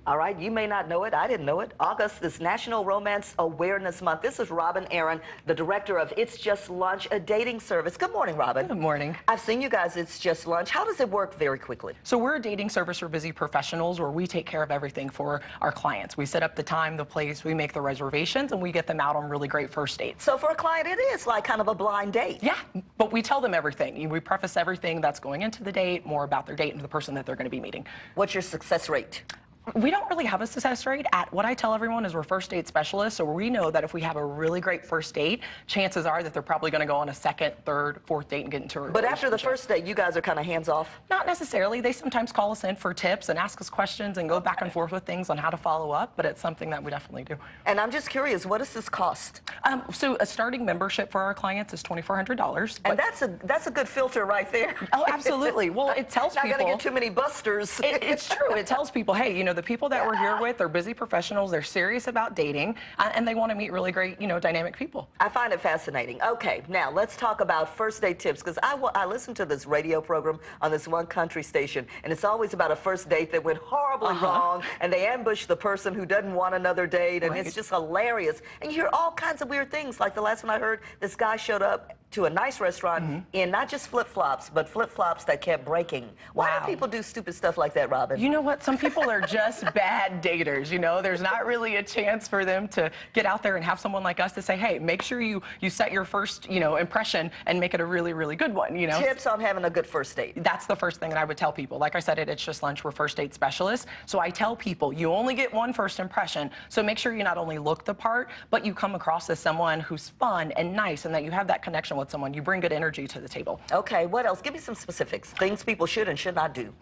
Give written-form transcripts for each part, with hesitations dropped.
All right, you may not know it. I didn't know it. August is National Romance Awareness Month. This is Robin Aaron, the director of It's Just Lunch, a dating service. Good morning, Robin. Good morning. I've seen you guys, It's Just Lunch. How does it work very quickly? So we're a dating service for busy professionals where we take care of everything for our clients. We set up the time, the place, we make the reservations, and we get them out on really great first dates. So for a client, it is like kind of a blind date. Yeah, but we tell them everything. We preface everything that's going into the date, more about their date and the person that they're going to be meeting. What's your success rate? We don't really have a success rate. What I tell everyone is we're first date specialists, so we know that if we have a really great first date, chances are that they're probably going to go on a second, third, fourth date and get into a relationship. But after the first date, you guys are kind of hands-off? Not necessarily. They sometimes call us in for tips and ask us questions and go back and forth with things on how to follow up, but it's something that we definitely do. And I'm just curious, what does this cost? So a starting membership for our clients is $2,400. And that's a good filter right there. Oh, absolutely. Well, it tells people... Not going to get too many busters. It's true. It tells people, hey, you know, the people that we're here with are busy professionals, they're serious about dating, and they want to meet really great, you know, dynamic people. I find it fascinating. Okay, now let's talk about first date tips, because I listen to this radio program on this one country station, and it's always about a first date that went horribly wrong, and they ambush the person who doesn't want another date, and it's just hilarious. And you hear all kinds of weird things, like the last one I heard, this guy showed up to a nice restaurant in not just flip-flops, but flip-flops that kept breaking. Why do people do stupid stuff like that, Robin? You know what? Some people are just bad daters, you know? There's not really a chance for them to get out there and have someone like us to say, hey, make sure you set your first, you know, impression and make it a really, really good one, you know? Tips on having a good first date. That's the first thing that I would tell people. Like I said, It's Just Lunch, we're first date specialists. So I tell people, you only get one first impression. So make sure you not only look the part, but you come across as someone who's fun and nice and that you have that connection with someone. You bring good energy to the table. Okay, what else? Give me some specifics. Things people should and should not do.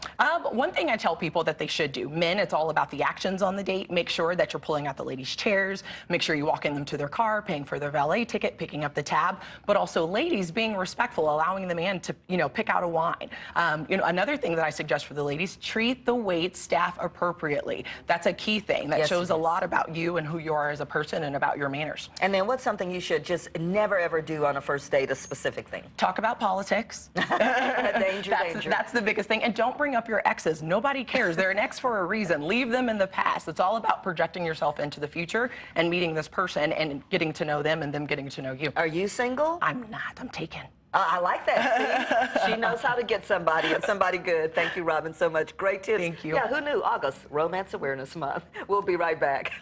One thing I tell people that they should do. Men, it's all about the actions on the date. Make sure that you're pulling out the ladies' chairs. Make sure you walk in them to their car, paying for their valet ticket, picking up the tab. But also, ladies, being respectful, allowing the man to, you know, pick out a wine. You know, another thing that I suggest for the ladies, treat the wait staff appropriately. That's a key thing. That shows a lot about you and who you are as a person and about your manners. And then what's something you should just never, ever do on a first date, a specific thing? Talk about politics. Danger. That's the biggest thing. And don't bring up your exes. Nobody cares. They're an ex for a reason. Leave them in the past. It's all about projecting yourself into the future and meeting this person and getting to know them and them getting to know you. Are you single? I'm not. I'm taken. I like that. See? She knows how to get somebody and somebody good. Thank you, Robin, so much. Great tips. Thank you. Yeah, who knew? August, Romance Awareness Month. We'll be right back.